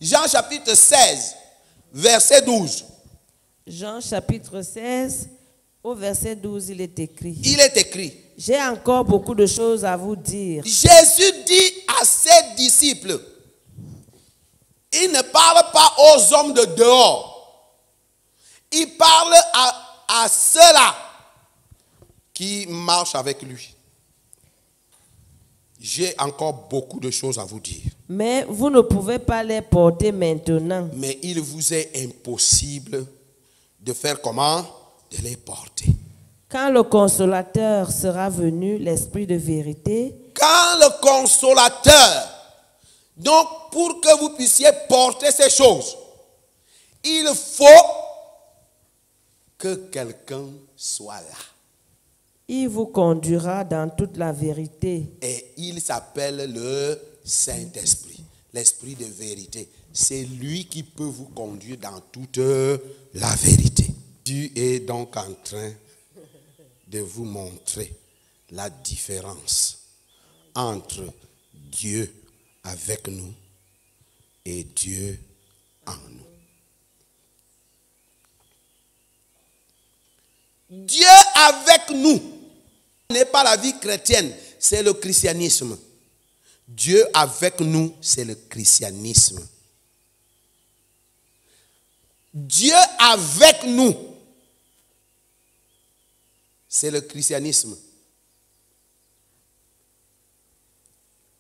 Jean chapitre 16, verset 12. Jean chapitre 16, au verset 12, il est écrit. Il est écrit. J'ai encore beaucoup de choses à vous dire. Jésus dit à ses disciples, il ne parle pas aux hommes de dehors. Il parle à ceux-là qui marchent avec lui. J'ai encore beaucoup de choses à vous dire. Mais vous ne pouvez pas les porter maintenant. Mais il vous est impossible de faire comment? De les porter. Quand le consolateur sera venu, l'Esprit de vérité, Quand le consolateur, donc pour que vous puissiez porter ces choses, il faut que quelqu'un soit là. il vous conduira dans toute la vérité. Et il s'appelle le Saint-Esprit, l'Esprit de vérité. C'est lui qui peut vous conduire dans toute la vérité. Dieu est donc en train de vous montrer la différence entre Dieu avec nous et Dieu en nous. Dieu avec nous n'est pas la vie chrétienne, c'est le christianisme. Dieu avec nous, c'est le christianisme. Dieu avec nous, c'est le christianisme.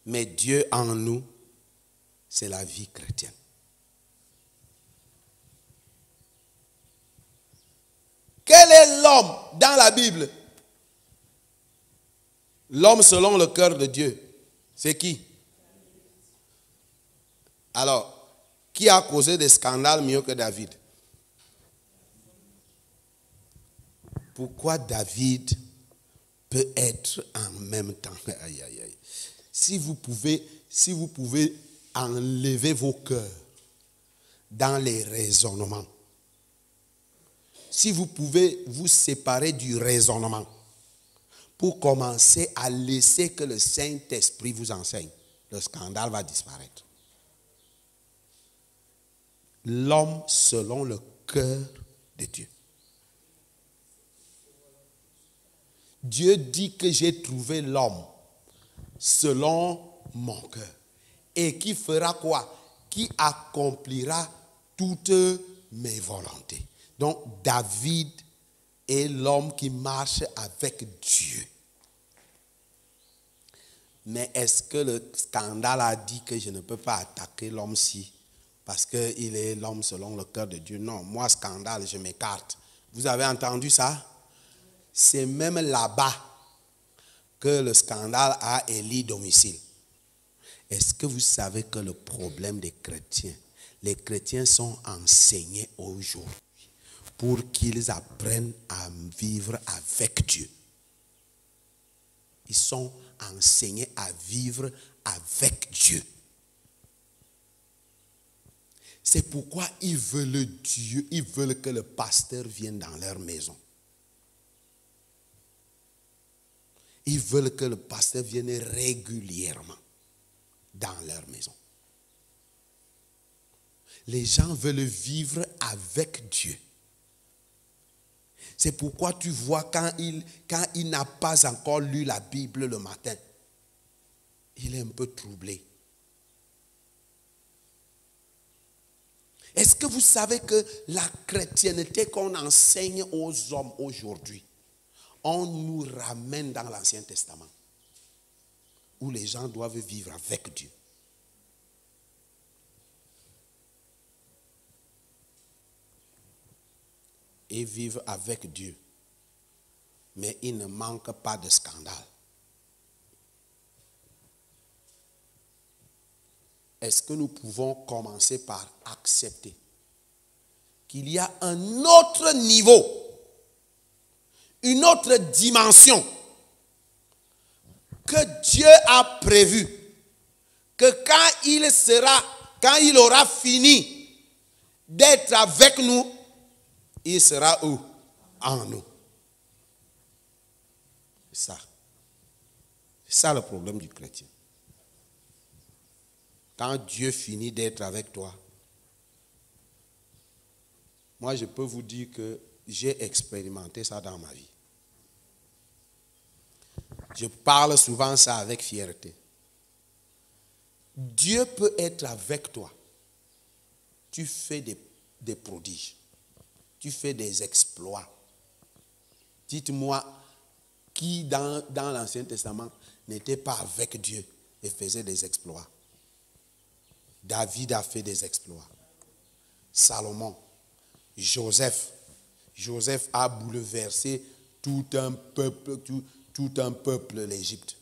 Mais Dieu en nous, c'est la vie chrétienne. Quel est l'homme dans la Bible? L'homme selon le cœur de Dieu, c'est qui? Alors, qui a causé des scandales mieux que David? Pourquoi David peut être en même temps? Aïe, aïe, aïe. Si vous pouvez enlever vos cœurs dans les raisonnements, si vous pouvez vous séparer du raisonnement pour commencer à laisser que le Saint-Esprit vous enseigne, le scandale va disparaître. L'homme selon le cœur de Dieu. Dieu dit que j'ai trouvé l'homme selon mon cœur. Et qui fera quoi? Qui accomplira toutes mes volontés. Donc David est l'homme qui marche avec Dieu. Mais est-ce que le scandale a dit que je ne peux pas attaquer l'homme-ci parce qu'il est l'homme selon le cœur de Dieu? Non, moi scandale, je m'écarte. Vous avez entendu ça? C'est même là-bas que le scandale a élu domicile. Est-ce que vous savez que le problème des chrétiens, les chrétiens sont enseignés aujourd'hui pour qu'ils apprennent à vivre avec Dieu. Ils sont enseignés à vivre avec Dieu. C'est pourquoi ils veulent Dieu, ils veulent que le pasteur vienne dans leur maison. Ils veulent que le pasteur vienne régulièrement dans leur maison. Les gens veulent vivre avec Dieu. C'est pourquoi tu vois quand il n'a pas encore lu la Bible le matin, il est un peu troublé. Est-ce que vous savez que la chrétienté qu'on enseigne aux hommes aujourd'hui, on nous ramène dans l'Ancien Testament, où les gens doivent vivre avec Dieu. Et vivre avec Dieu. Mais il ne manque pas de scandale. Est-ce que nous pouvons commencer par accepter qu'il y a un autre niveau, une autre dimension que Dieu a prévu, que quand il aura fini d'être avec nous, il sera où? En nous. C'est ça le problème du chrétien. Quand Dieu finit d'être avec toi, Moi, je peux vous dire que j'ai expérimenté ça dans ma vie. Je parle souvent ça avec fierté. Dieu peut être avec toi. Tu fais des prodiges. Tu fais des exploits. Dites-moi, qui dans l'Ancien Testament n'était pas avec Dieu et faisait des exploits? David a fait des exploits. Salomon, Joseph. Joseph a bouleversé tout un peuple, l'Égypte.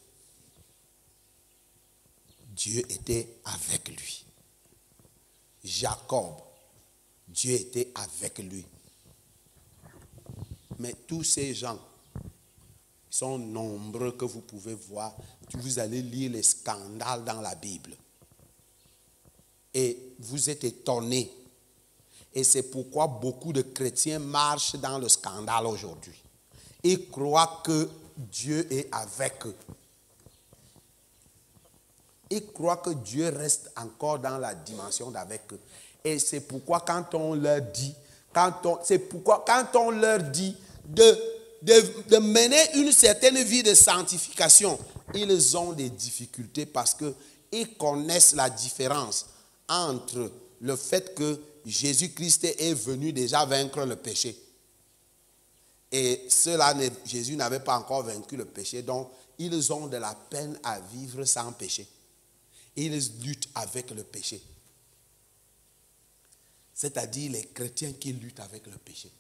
Dieu était avec lui. Jacob, Dieu était avec lui. Mais tous ces gens sont nombreux que vous pouvez voir. Vous allez lire les scandales dans la Bible. Et vous êtes étonnés. Et c'est pourquoi beaucoup de chrétiens marchent dans le scandale aujourd'hui. Ils croient que Dieu est avec eux. Ils croient que Dieu reste encore dans la dimension d'avec eux. Et c'est pourquoi quand on leur dit, de mener une certaine vie de sanctification, ils ont des difficultés parce qu'ils connaissent la différence entre le fait que Jésus-Christ est venu déjà vaincre le péché. Et Jésus n'avait pas encore vaincu le péché, donc ils ont de la peine à vivre sans péché. Ils luttent avec le péché. C'est-à-dire les chrétiens qui luttent avec le péché.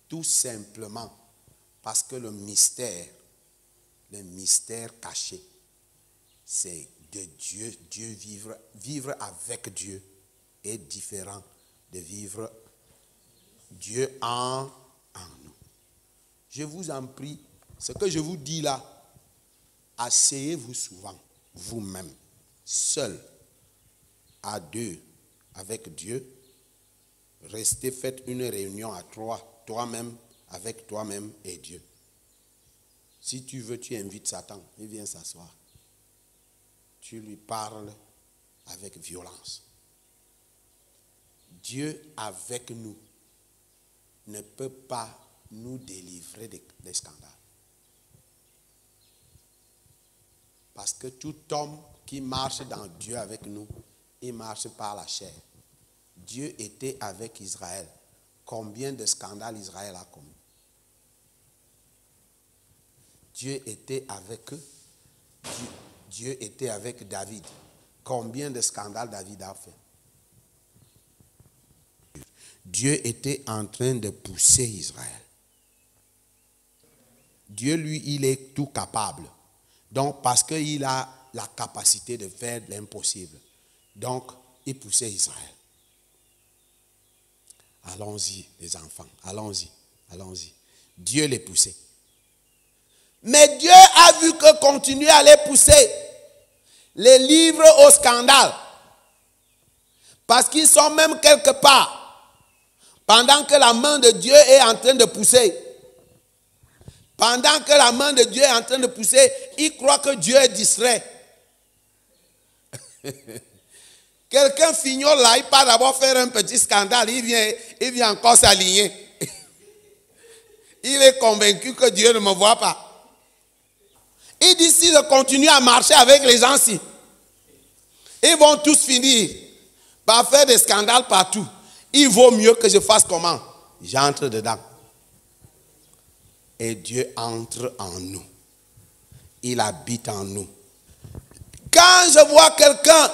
Tout simplement parce que le mystère caché, c'est de Dieu. Vivre avec Dieu est différent de vivre Dieu en nous. Je vous en prie, ce que je vous dis là, asseyez-vous souvent, vous-même, seul, à deux, avec Dieu. Restez, faites une réunion à trois, toi-même, avec toi-même et Dieu. Si tu veux, tu invites Satan, il vient s'asseoir. Tu lui parles avec violence. Dieu avec nous ne peut pas nous délivrer des scandales. Parce que tout homme qui marche dans Dieu avec nous, il marche par la chair. Dieu était avec Israël. Combien de scandales Israël a commis? Dieu était avec eux. Dieu était avec David. Combien de scandales David a fait? Dieu était en train de pousser Israël. Dieu, lui, il est tout capable. Donc, parce qu'il a la capacité de faire l'impossible. Donc, il poussait Israël. Allons-y, les enfants. Allons-y. Dieu les poussait. Mais Dieu a vu que continuer à les pousser, les livre au scandale. Parce qu'ils sont même quelque part. Pendant que la main de Dieu est en train de pousser. Pendant que la main de Dieu est en train de pousser, ils croient que Dieu est distrait. Quelqu'un fignole là, il part d'abord faire un petit scandale, il vient encore s'aligner. Il est convaincu que Dieu ne me voit pas. Il dit si je continue à marcher avec les gens-ci, ils vont tous finir par faire des scandales partout. Il vaut mieux que je fasse comment? J'entre dedans. Et Dieu entre en nous. Il habite en nous. Quand je vois quelqu'un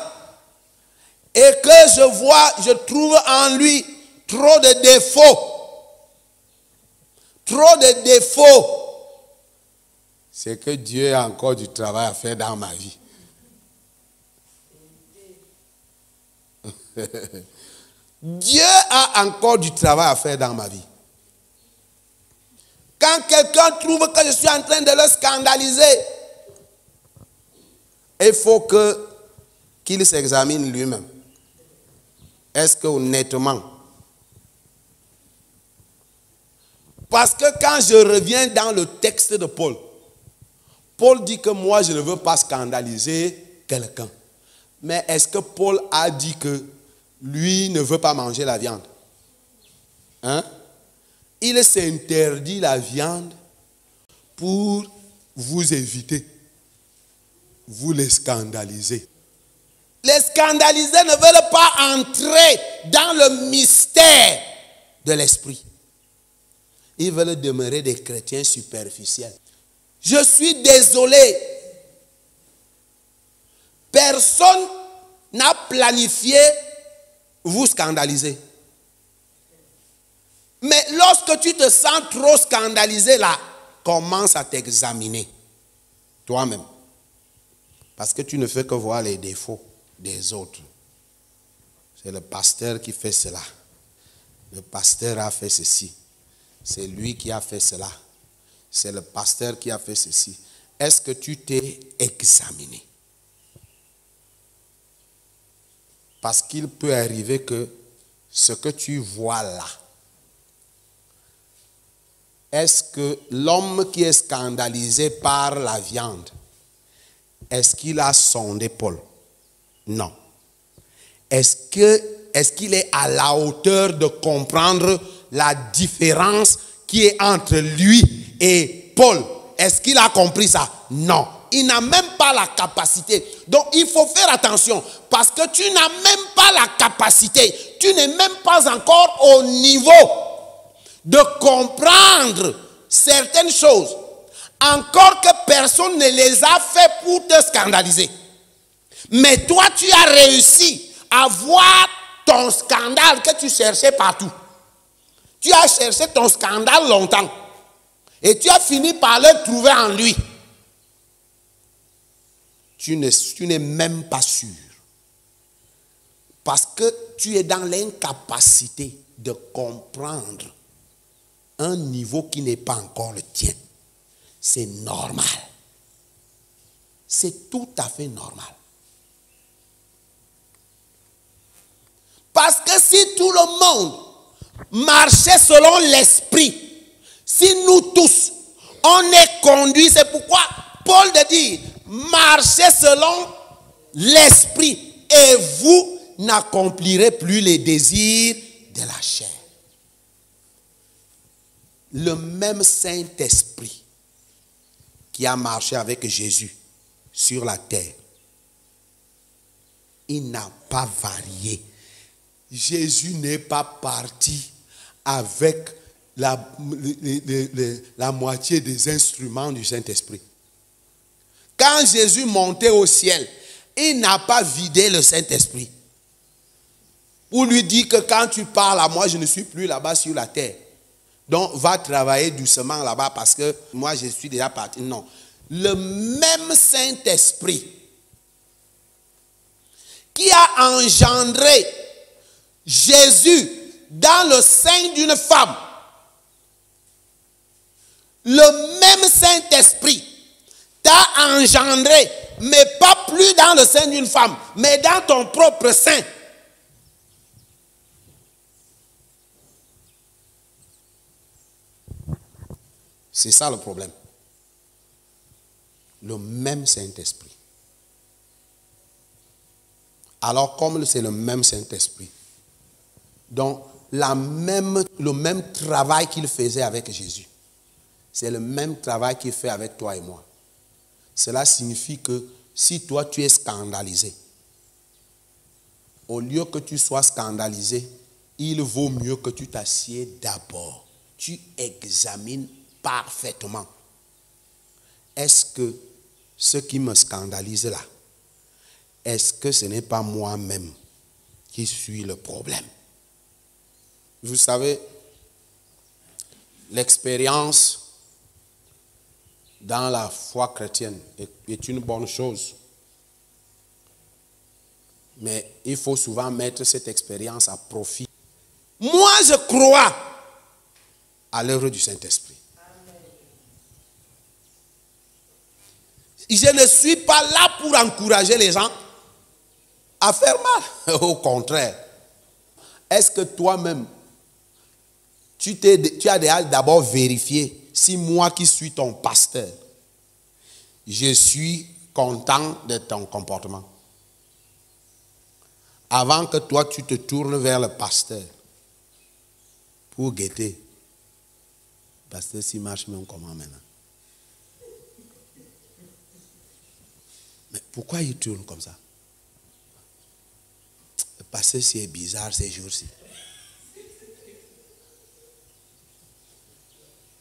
et que je trouve en lui trop de défauts, c'est que Dieu a encore du travail à faire dans ma vie. Dieu a encore du travail à faire dans ma vie. Quand quelqu'un trouve que je suis en train de le scandaliser, il faut qu'il s'examine lui-même. Est-ce que honnêtement? Parce que quand je reviens dans le texte de Paul, Paul dit que moi je ne veux pas scandaliser quelqu'un. Mais est-ce que Paul a dit que lui ne veut pas manger la viande. Hein? Il s'interdit la viande pour vous éviter. Vous les scandalisez. Les scandalisés ne veulent pas entrer dans le mystère de l'esprit. Ils veulent demeurer des chrétiens superficiels. Je suis désolé. Personne n'a planifié vous scandaliser. Mais lorsque tu te sens trop scandalisé là, commence à t'examiner toi-même. Parce que tu ne fais que voir les défauts des autres. C'est le pasteur qui fait cela. Le pasteur a fait ceci. C'est lui qui a fait cela. C'est le pasteur qui a fait ceci. Est-ce que tu t'es examiné? Parce qu'il peut arriver que ce que tu vois là, est-ce que l'homme qui est scandalisé par la viande, est-ce qu'il a sondé Paul? Non. Est-ce qu'il est à la hauteur de comprendre la différence qui est entre lui et Paul? Est-ce qu'il a compris ça? Non. Il n'a même pas la capacité. Donc il faut faire attention parce que tu n'as même pas la capacité. Tu n'es même pas encore au niveau de comprendre certaines choses. Encore que personne ne les a fait pour te scandaliser. Mais toi, tu as réussi à voir ton scandale que tu cherchais partout. Tu as cherché ton scandale longtemps. Et tu as fini par le trouver en lui. Tu n'es même pas sûr. Parce que tu es dans l'incapacité de comprendre un niveau qui n'est pas encore le tien. C'est normal. C'est tout à fait normal. Parce que si tout le monde marchait selon l'esprit, si nous tous, on est conduits, c'est pourquoi Paul dit, marchez selon l'esprit et vous n'accomplirez plus les désirs de la chair. Le même Saint-Esprit qui a marché avec Jésus sur la terre, il n'a pas varié. Jésus n'est pas parti avec la moitié des instruments du Saint-Esprit. Quand Jésus montait au ciel, il n'a pas vidé le Saint-Esprit pour lui dire que quand tu parles à moi, je ne suis plus là-bas sur la terre. Donc, va travailler doucement là-bas parce que moi, je suis déjà parti. Non. Le même Saint-Esprit qui a engendré Jésus dans le sein d'une femme, le même Saint-Esprit t'a engendré, mais pas plus dans le sein d'une femme, mais dans ton propre sein. C'est ça le problème. Le même Saint-Esprit. Alors, comme c'est le même Saint-Esprit, donc le même travail qu'il faisait avec Jésus, c'est le même travail qu'il fait avec toi et moi. Cela signifie que si toi tu es scandalisé, au lieu que tu sois scandalisé, il vaut mieux que tu t'assieds d'abord. Tu examines parfaitement. Est-ce que ce qui me scandalise là, est-ce que ce n'est pas moi-même qui suis le problème? Vous savez, l'expérience dans la foi chrétienne est une bonne chose. Mais il faut souvent mettre cette expérience à profit. Moi, je crois à l'œuvre du Saint-Esprit. Je ne suis pas là pour encourager les gens à faire mal. Au contraire. Est-ce que toi-même, tu as d'abord vérifié si moi qui suis ton pasteur, je suis content de ton comportement? avant que toi tu te tournes vers le pasteur pour guetter. Le pasteur s'il marche même comment maintenant? Mais pourquoi il tourne comme ça? Le pasteur c'est bizarre ces jours-ci.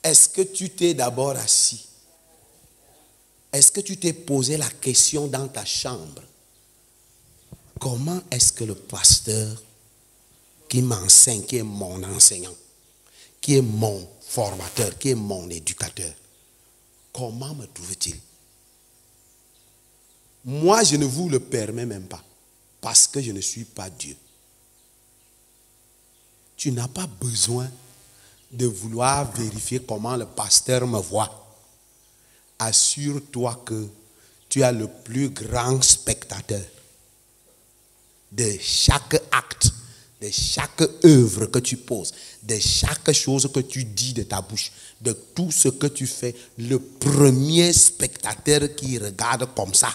Est-ce que tu t'es d'abord assis? Est-ce que tu t'es posé la question dans ta chambre? Comment est-ce que le pasteur qui m'enseigne, qui est mon enseignant, qui est mon formateur, qui est mon éducateur, comment me trouve-t-il? Moi, je ne vous le permets même pas, parce que je ne suis pas Dieu. Tu n'as pas besoin de vouloir vérifier comment le pasteur me voit. Assure-toi que tu as le plus grand spectateur de chaque acte, de chaque œuvre que tu poses, de chaque chose que tu dis de ta bouche, de tout ce que tu fais. Le premier spectateur qui regarde comme ça,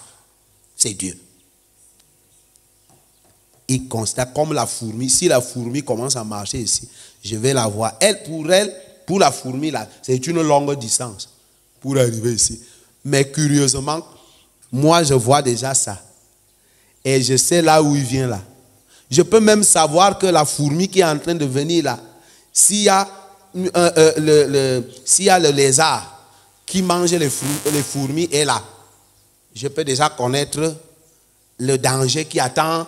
c'est Dieu. Il constate comme la fourmi. Si la fourmi commence à marcher ici, je vais la voir. Pour la fourmi, là, c'est une longue distance pour arriver ici. Mais curieusement, moi, je vois déjà ça. Et je sais là où il vient là. Je peux même savoir que la fourmi qui est en train de venir là, s'il y a le lézard qui mange les fourmis est là, je peux déjà connaître le danger qui attend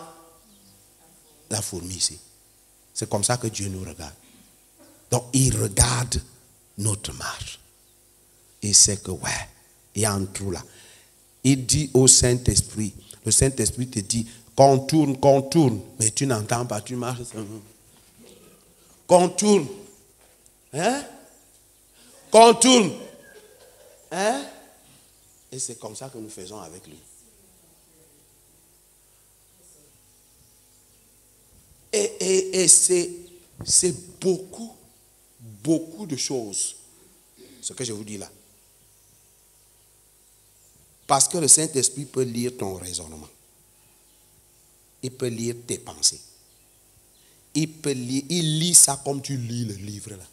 la fourmi ici. C'est comme ça que Dieu nous regarde. Donc il regarde notre marche. Il sait que ouais, il y a un trou là. Il dit au Saint-Esprit, le Saint-Esprit te dit, contourne, mais tu n'entends pas, tu marches. Contourne. Hein? Contourne. Hein? Et c'est comme ça que nous faisons avec lui. Et c'est beaucoup de choses, ce que je vous dis là. Parce que le Saint-Esprit peut lire ton raisonnement. Il peut lire tes pensées. Il lit ça comme tu lis le livre là.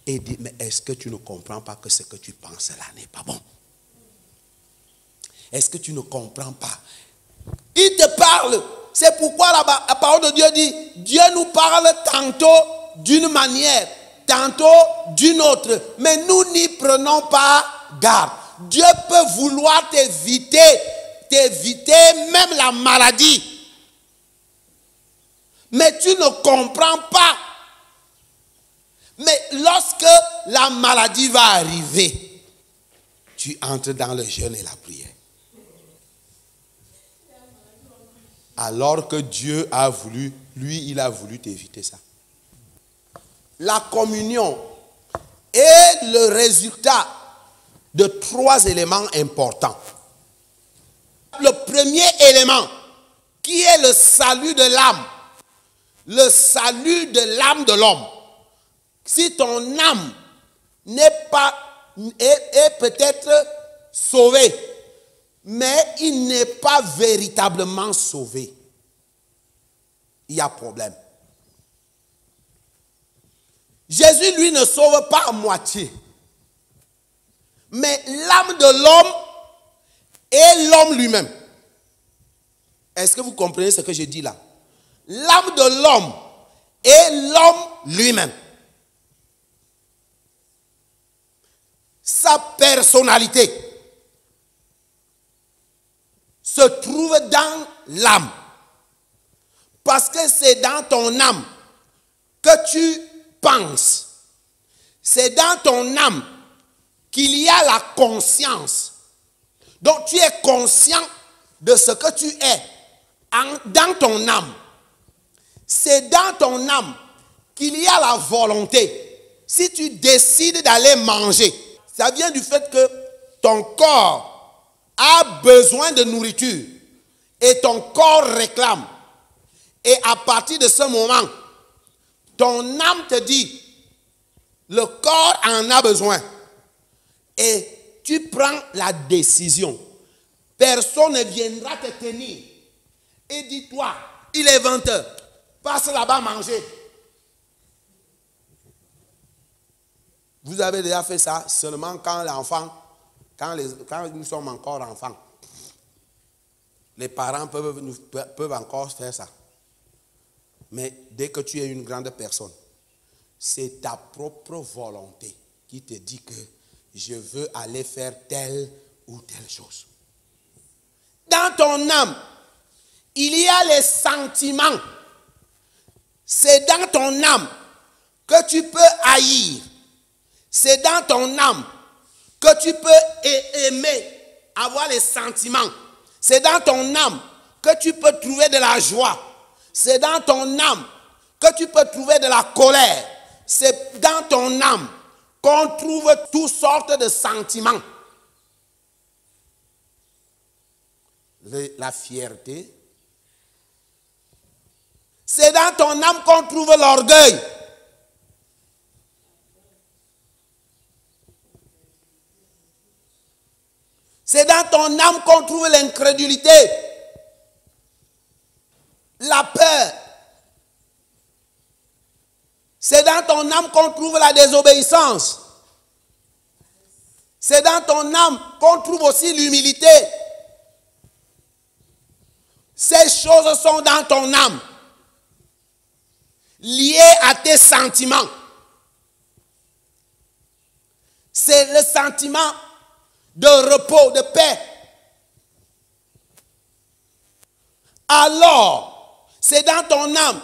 Et il dit, mais est-ce que tu ne comprends pas que ce que tu penses là n'est pas bon? Est-ce que tu ne comprends pas? Il te parle. C'est pourquoi la parole de Dieu dit, Dieu nous parle tantôt d'une manière, tantôt d'une autre. Mais nous n'y prenons pas garde. Dieu peut vouloir t'éviter même la maladie. Mais tu ne comprends pas. Mais lorsque la maladie va arriver, tu entres dans le jeûne et la prière. Alors que Dieu a voulu, lui, il a voulu t'éviter ça. La communion est le résultat de 3 éléments importants. Le premier élément, qui est le salut de l'âme. Le salut de l'âme de l'homme. Si ton âme est peut-être sauvée, mais il n'est pas véritablement sauvé, il y a problème. Jésus, lui, ne sauve pas à moitié. Mais l'âme de l'homme est l'homme lui-même. Est-ce que vous comprenez ce que je dis là? L'âme de l'homme est l'homme lui-même. Sa personnalité se trouve dans l'âme. Parce que c'est dans ton âme que tu penses. C'est dans ton âme qu'il y a la conscience. Donc tu es conscient de ce que tu es dans ton âme. C'est dans ton âme qu'il y a la volonté. Si tu décides d'aller manger, ça vient du fait que ton corps a besoin de nourriture et ton corps réclame. Et à partir de ce moment, ton âme te dit, le corps en a besoin. Et tu prends la décision. Personne ne viendra te tenir. Et dis-toi, il est 20 heures. Passe là-bas manger. Vous avez déjà fait ça seulement quand l'enfant, quand nous sommes encore enfants. Les parents peuvent encore faire ça. Mais dès que tu es une grande personne, c'est ta propre volonté qui te dit que je veux aller faire telle ou telle chose. Dans ton âme, il y a les sentiments. C'est dans ton âme que tu peux haïr. C'est dans ton âme que tu peux aimer, avoir les sentiments. C'est dans ton âme que tu peux trouver de la joie. C'est dans ton âme que tu peux trouver de la colère. C'est dans ton âme qu'on trouve toutes sortes de sentiments. La fierté. C'est dans ton âme qu'on trouve l'orgueil. C'est dans ton âme qu'on trouve l'incrédulité, la peur. C'est dans ton âme qu'on trouve la désobéissance. C'est dans ton âme qu'on trouve aussi l'humilité. Ces choses sont dans ton âme, liées à tes sentiments. C'est le sentiment de repos, de paix. Alors, c'est dans ton âme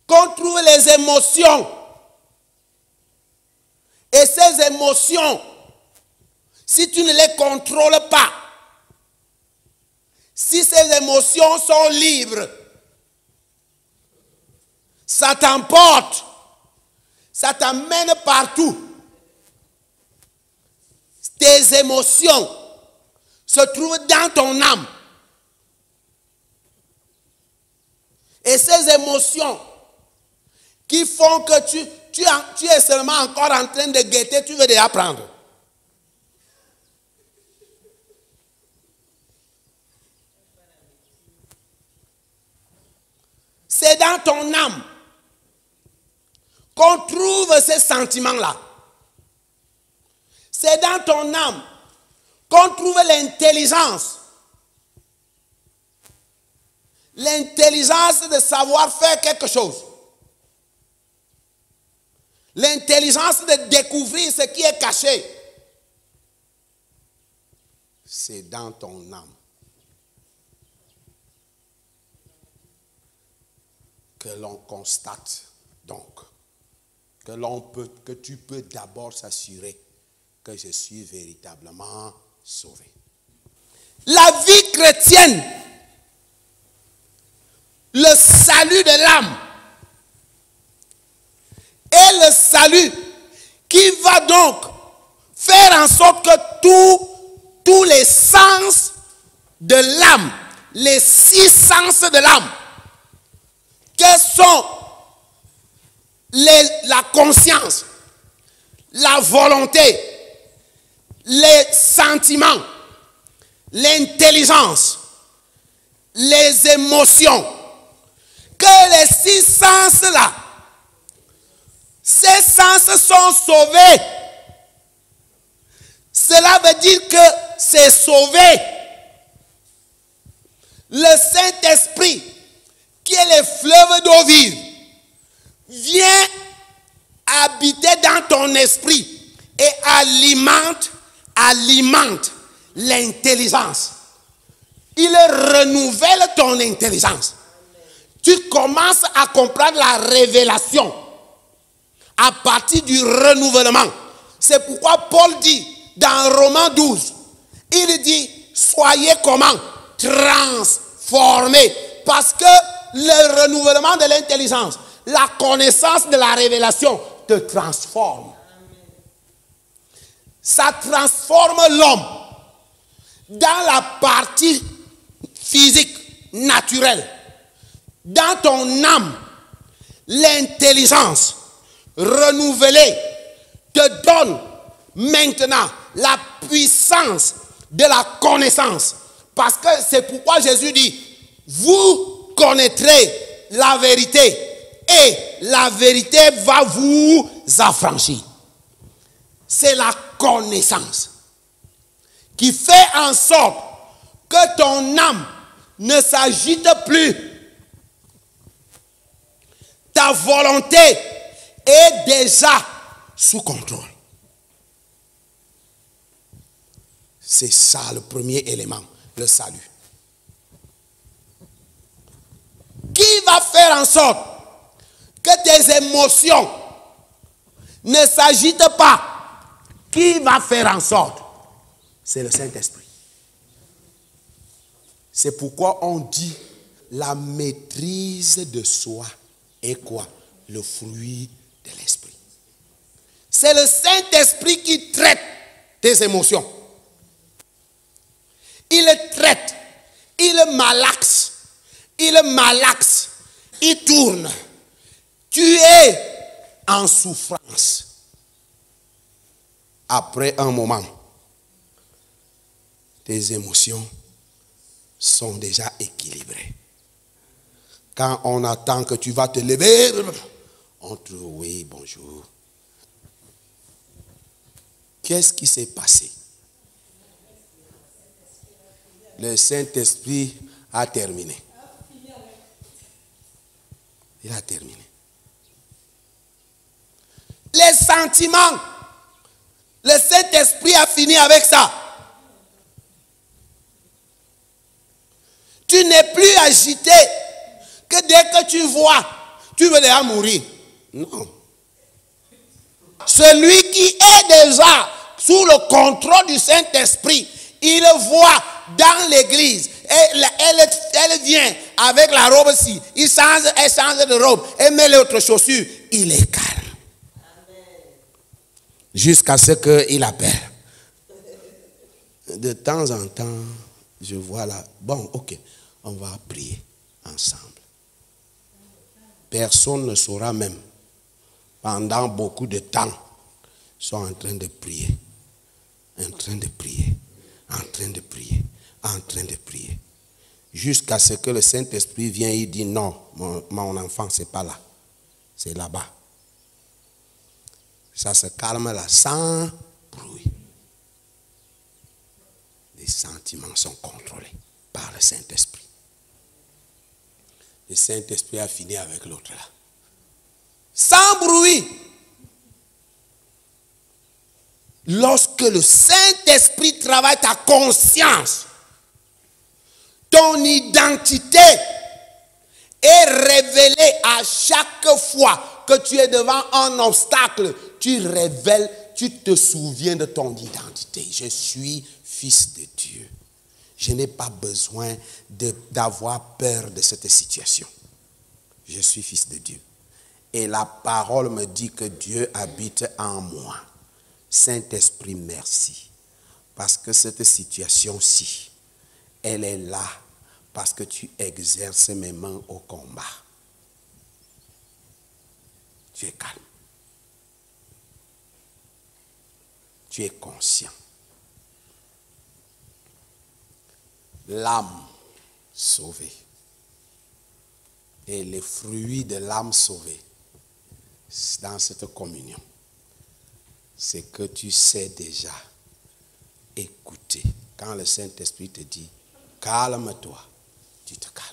qu'on trouve les émotions. Et ces émotions, si tu ne les contrôles pas, si ces émotions sont libres, ça t'emporte, ça t'amène partout. Tes émotions se trouvent dans ton âme. Et ces émotions qui font que tu es seulement encore en train de guetter, tu veux déjà prendre. C'est dans ton âme qu'on trouve ces sentiments-là. C'est dans ton âme qu'on trouve l'intelligence. L'intelligence de savoir faire quelque chose. L'intelligence de découvrir ce qui est caché. C'est dans ton âme que l'on constate donc que tu peux d'abord s'assurer que je suis véritablement sauvé. La vie chrétienne, le salut de l'âme est le salut qui va donc faire en sorte que tous les sens de l'âme, les 6 sens de l'âme, quels sont la conscience, la volonté, les sentiments, l'intelligence, les émotions, que les 6 sens-là, ces sens sont sauvés. Cela veut dire que c'est sauvé. Le Saint-Esprit, qui est le fleuve d'eau vive, vient habiter dans ton esprit et alimente l'intelligence. Il renouvelle ton intelligence. Tu commences à comprendre la révélation à partir du renouvellement. C'est pourquoi Paul dit dans Romains 12, il dit soyez comment? Transformés. Parce que le renouvellement de l'intelligence, la connaissance de la révélation te transforme. Ça transforme l'homme dans la partie physique, naturelle. Dans ton âme, l'intelligence renouvelée te donne maintenant la puissance de la connaissance. Parce que c'est pourquoi Jésus dit, vous connaîtrez la vérité et la vérité va vous affranchir. C'est la connaissance qui fait en sorte que ton âme ne s'agite plus. Ta volonté est déjà sous contrôle. C'est ça le premier élément, le salut. Qui va faire en sorte que tes émotions ne s'agitent pas? Qui va faire en sorte? C'est le Saint-Esprit. C'est pourquoi on dit la maîtrise de soi est quoi? Le fruit de l'esprit. C'est le Saint-Esprit qui traite tes émotions. Il traite, il malaxe, il tourne. Tu es en souffrance. Après un moment, tes émotions sont déjà équilibrées. Quand on attend que tu vas te lever, on te dit oui, bonjour. Qu'est-ce qui s'est passé? Le Saint-Esprit a terminé. Il a terminé. Les sentiments, le Saint-Esprit a fini avec ça. Tu n'es plus agité que dès que tu vois, tu veux déjà mourir. Non. Celui qui est déjà sous le contrôle du Saint-Esprit, il voit dans l'église. Elle vient avec la robe ci. Elle change de robe. Elle met les autres chaussures. Il est calme. Jusqu'à ce qu'il appelle. De temps en temps, je vois là. Bon, ok. On va prier ensemble. Personne ne saura même. Pendant beaucoup de temps, ils sont en train de prier. En train de prier. En train de prier. En train de prier. Jusqu'à ce que le Saint-Esprit vienne et dit non, mon enfant, c'est pas là. C'est là-bas. Ça se calme là, sans bruit. Les sentiments sont contrôlés par le Saint-Esprit. Le Saint-Esprit a fini avec l'autre là. Sans bruit. Lorsque le Saint-Esprit travaille ta conscience, ton identité est révélée à chaque fois que tu es devant un obstacle. Tu révèles, tu te souviens de ton identité. Je suis fils de Dieu. Je n'ai pas besoin d'avoir peur de cette situation. Je suis fils de Dieu. Et la parole me dit que Dieu habite en moi. Saint-Esprit, merci. Parce que cette situation-ci, elle est là parce que tu exerces mes mains au combat. Tu es calme. Tu es conscient. L'âme sauvée. Et les fruits de l'âme sauvée dans cette communion, c'est que tu sais déjà écouter. Quand le Saint-Esprit te dit, calme-toi, tu te calmes.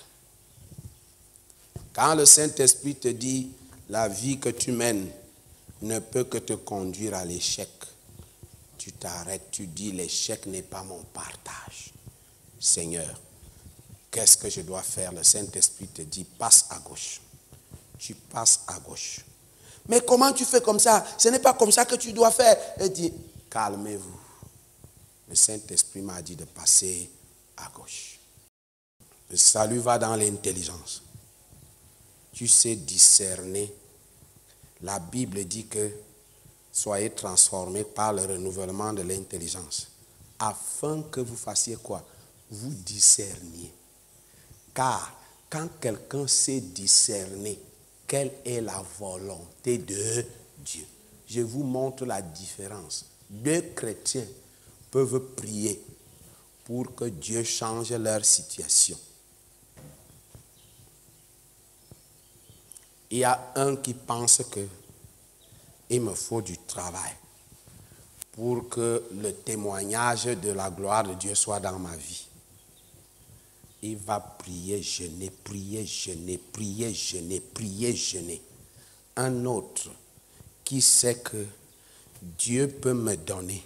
Quand le Saint-Esprit te dit, la vie que tu mènes ne peut que te conduire à l'échec, tu t'arrêtes, tu dis, l'échec n'est pas mon partage. Seigneur, qu'est-ce que je dois faire? Le Saint-Esprit te dit, passe à gauche. Tu passes à gauche. Mais comment tu fais comme ça? Ce n'est pas comme ça que tu dois faire. Il dit, calmez-vous. Le Saint-Esprit m'a dit de passer à gauche. Le salut va dans l'intelligence. Tu sais discerner. La Bible dit que soyez transformés par le renouvellement de l'intelligence. Afin que vous fassiez quoi? Vous discerniez. Car quand quelqu'un sait discerner quelle est la volonté de Dieu, je vous montre la différence. Deux chrétiens peuvent prier pour que Dieu change leur situation. Il y a un qui pense que il me faut du travail pour que le témoignage de la gloire de Dieu soit dans ma vie. Il va prier, jeûner, prier, jeûner, prier, jeûner, prier, jeûner. Un autre qui sait que Dieu peut me donner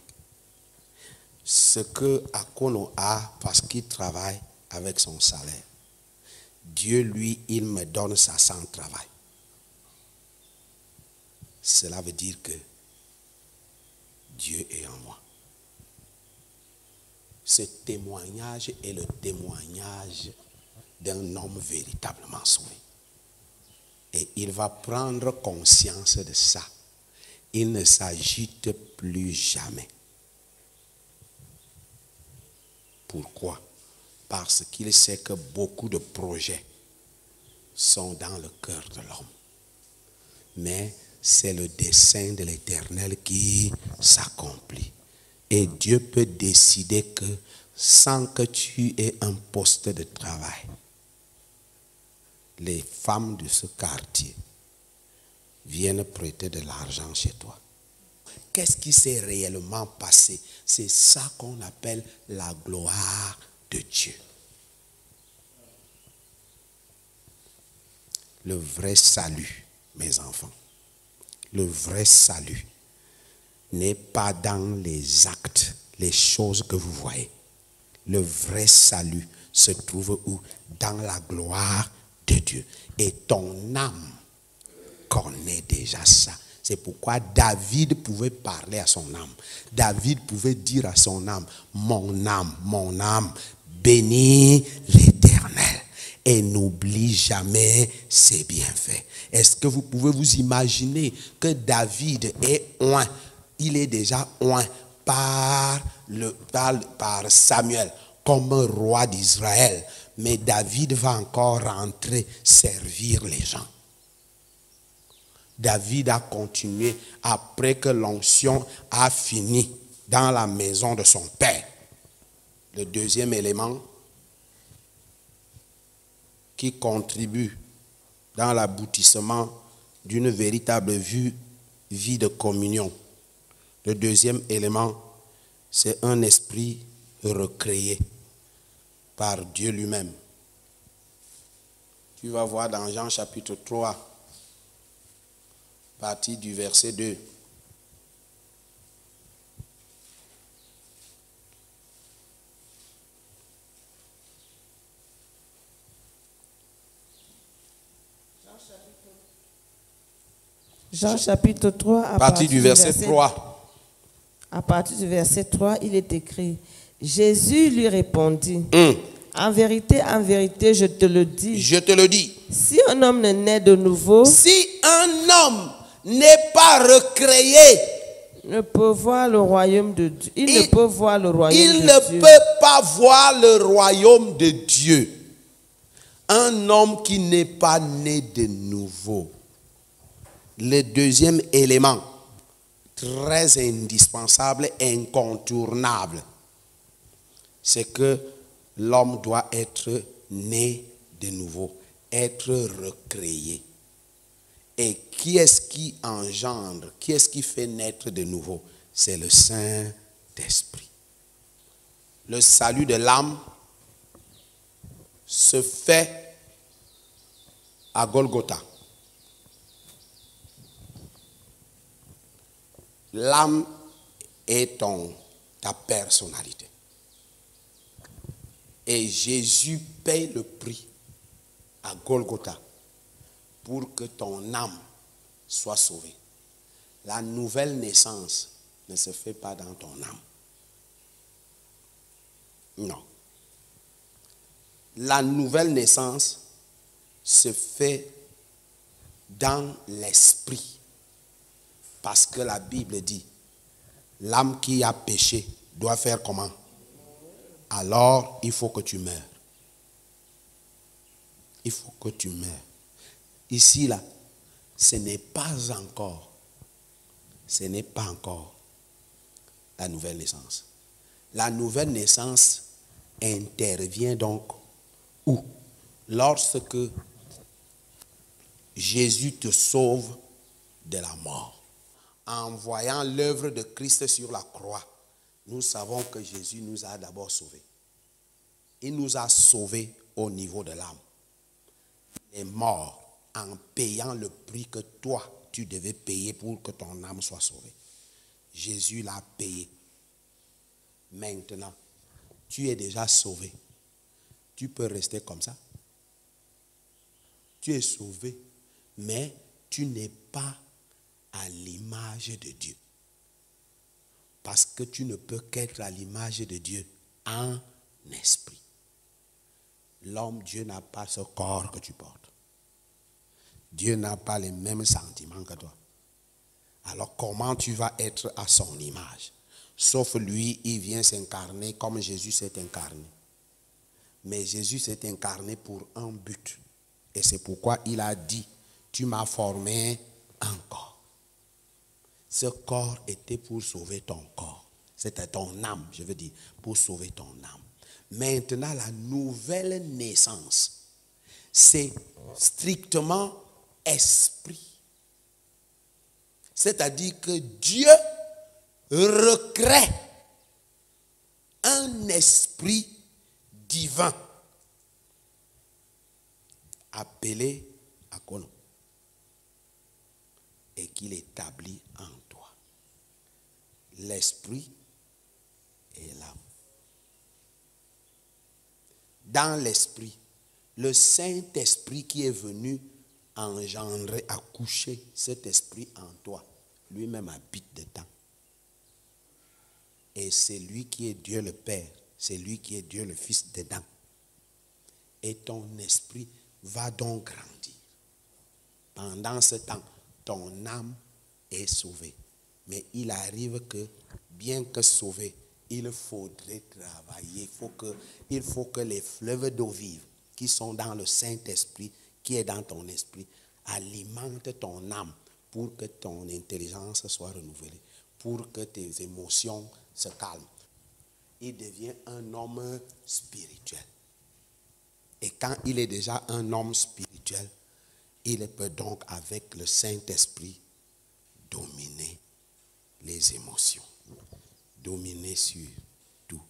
ce que Akono a parce qu'il travaille avec son salaire. Dieu, lui, il me donne ça sans travail. Cela veut dire que Dieu est en moi. Ce témoignage est le témoignage d'un homme véritablement sauvé. Et il va prendre conscience de ça. Il ne s'agite plus jamais. Pourquoi? Parce qu'il sait que beaucoup de projets sont dans le cœur de l'homme. Mais c'est le dessein de l'Éternel qui s'accomplit. Et Dieu peut décider que sans que tu aies un poste de travail, les femmes de ce quartier viennent prêter de l'argent chez toi. Qu'est-ce qui s'est réellement passé? C'est ça qu'on appelle la gloire de Dieu. Le vrai salut, mes enfants, le vrai salut n'est pas dans les actes, les choses que vous voyez. Le vrai salut se trouve où? Dans la gloire de Dieu. Et ton âme connaît déjà ça. C'est pourquoi David pouvait parler à son âme. David pouvait dire à son âme, mon âme, bénis l'Éternel et n'oublie jamais ses bienfaits. Est-ce que vous pouvez vous imaginer que David est oint? Il est déjà oint par Samuel comme roi d'Israël. Mais David va encore rentrer servir les gens. David a continué après que l'onction a fini dans la maison de son père. Le deuxième élément qui contribue dans l'aboutissement d'une véritable vie de communion. Le deuxième élément, c'est un esprit recréé par Dieu lui-même. Tu vas voir dans Jean chapitre 3, partie du verset 2. Jean chapitre 3, à partie du verset 3. À partir du verset 3, il est écrit, Jésus lui répondit, en vérité, je te le dis. Je te le dis. Si un homme ne naît de nouveau, si un homme n'est pas recréé, ne peut voir le royaume de Dieu. Il ne peut voir le royaume de Dieu. Il ne peut pas voir le royaume de Dieu. Un homme qui n'est pas né de nouveau. Le deuxième élément, très indispensable, incontournable, c'est que l'homme doit être né de nouveau, être recréé. Et qui est-ce qui engendre, qui est-ce qui fait naître de nouveau? C'est le Saint-Esprit. Le salut de l'âme se fait à Golgotha. L'âme est ta personnalité. Et Jésus paye le prix à Golgotha pour que ton âme soit sauvée. La nouvelle naissance ne se fait pas dans ton âme. Non. La nouvelle naissance se fait dans l'esprit. Parce que la Bible dit, l'âme qui a péché doit faire comment? Alors, il faut que tu meurs. Il faut que tu meurs. Ici, là, ce n'est pas encore la nouvelle naissance. La nouvelle naissance intervient donc où? Lorsque Jésus te sauve de la mort. En voyant l'œuvre de Christ sur la croix, nous savons que Jésus nous a d'abord sauvés. Il nous a sauvés au niveau de l'âme. Il est mort en payant le prix que toi, tu devais payer pour que ton âme soit sauvée. Jésus l'a payé. Maintenant, tu es déjà sauvé. Tu peux rester comme ça. Tu es sauvé, mais tu n'es pas à l'image de Dieu. Parce que tu ne peux qu'être à l'image de Dieu en esprit. L'homme, Dieu n'a pas ce corps que tu portes. Dieu n'a pas les mêmes sentiments que toi. Alors comment tu vas être à son image? Sauf lui, il vient s'incarner comme Jésus s'est incarné. Mais Jésus s'est incarné pour un but. Et c'est pourquoi il a dit, tu m'as formé un corps. Ce corps était pour sauver ton corps. C'était ton âme, je veux dire, pour sauver ton âme. Maintenant, la nouvelle naissance, c'est strictement esprit. C'est-à-dire que Dieu recrée un esprit divin appelé Akono et qu'il établit en toi. L'esprit et l'âme. Dans l'esprit, le Saint-Esprit qui est venu engendrer, accoucher cet esprit en toi, lui-même habite dedans. Et c'est lui qui est Dieu le Père, c'est lui qui est Dieu le Fils dedans. Et ton esprit va donc grandir. Pendant ce temps, ton âme est sauvée. Mais il arrive que, bien que sauvée, il faudrait travailler. Il faut que les fleuves d'eau vive qui sont dans le Saint-Esprit, qui est dans ton esprit, alimentent ton âme pour que ton intelligence soit renouvelée, pour que tes émotions se calment. Il devient un homme spirituel. Et quand il est déjà un homme spirituel, il peut donc, avec le Saint-Esprit, dominer les émotions, dominer sur tout.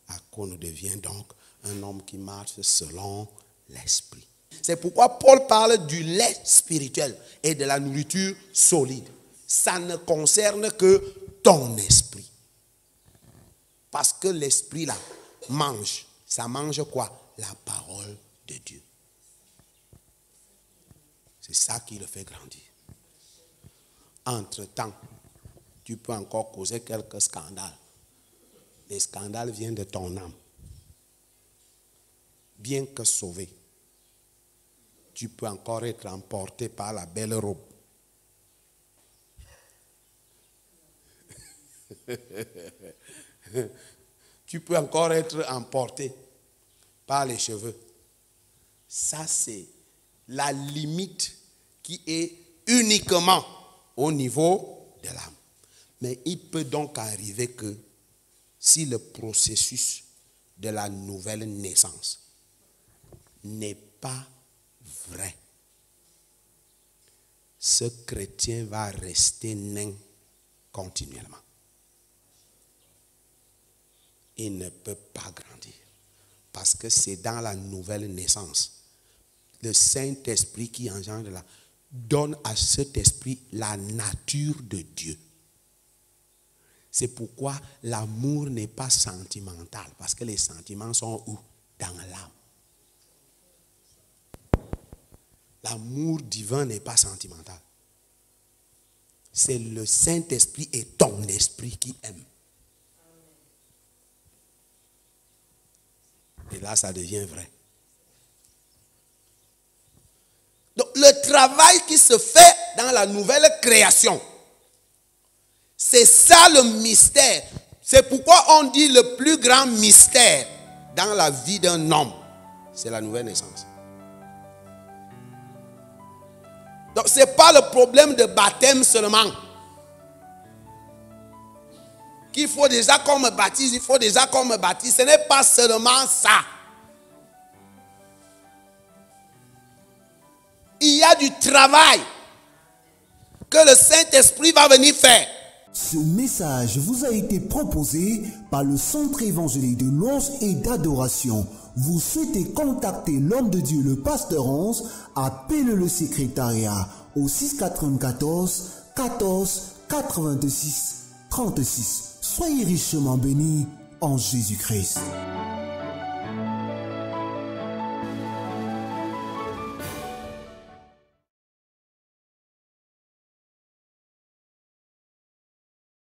Akono devient donc un homme qui marche selon l'Esprit. C'est pourquoi Paul parle du lait spirituel et de la nourriture solide. Ça ne concerne que ton esprit. Parce que l'esprit là mange. Ça mange quoi? La parole de Dieu. C'est ça qui le fait grandir. Entre-temps, tu peux encore causer quelques scandales. Les scandales viennent de ton âme. Bien que sauvé, tu peux encore être emporté par la belle robe. Tu peux encore être emporté par les cheveux. Ça, c'est la limite qui est uniquement au niveau de l'âme. Mais il peut donc arriver que si le processus de la nouvelle naissance n'est pas vrai, ce chrétien va rester nain continuellement. Il ne peut pas grandir. Parce que c'est dans la nouvelle naissance. Le Saint-Esprit qui engendre là, donne à cet esprit la nature de Dieu. C'est pourquoi l'amour n'est pas sentimental. Parce que les sentiments sont où? Dans l'âme. L'amour divin n'est pas sentimental. C'est le Saint-Esprit et ton esprit qui aiment. Et là, ça devient vrai. Donc, le travail qui se fait dans la nouvelle création, c'est ça le mystère. C'est pourquoi on dit le plus grand mystère dans la vie d'un homme, c'est la nouvelle naissance. Donc, ce n'est pas le problème de baptême seulement. Qu'il faut déjà qu'on me baptise, il faut déjà qu'on me baptise. Ce n'est pas seulement ça. Il y a a du travail que le Saint-Esprit va venir faire. Ce message vous a été proposé par le Centre évangélique de louange et d'adoration. Vous souhaitez contacter l'homme de Dieu, le pasteur 11, appelez le secrétariat au 694 14 86 36. Soyez richement bénis en Jésus-Christ.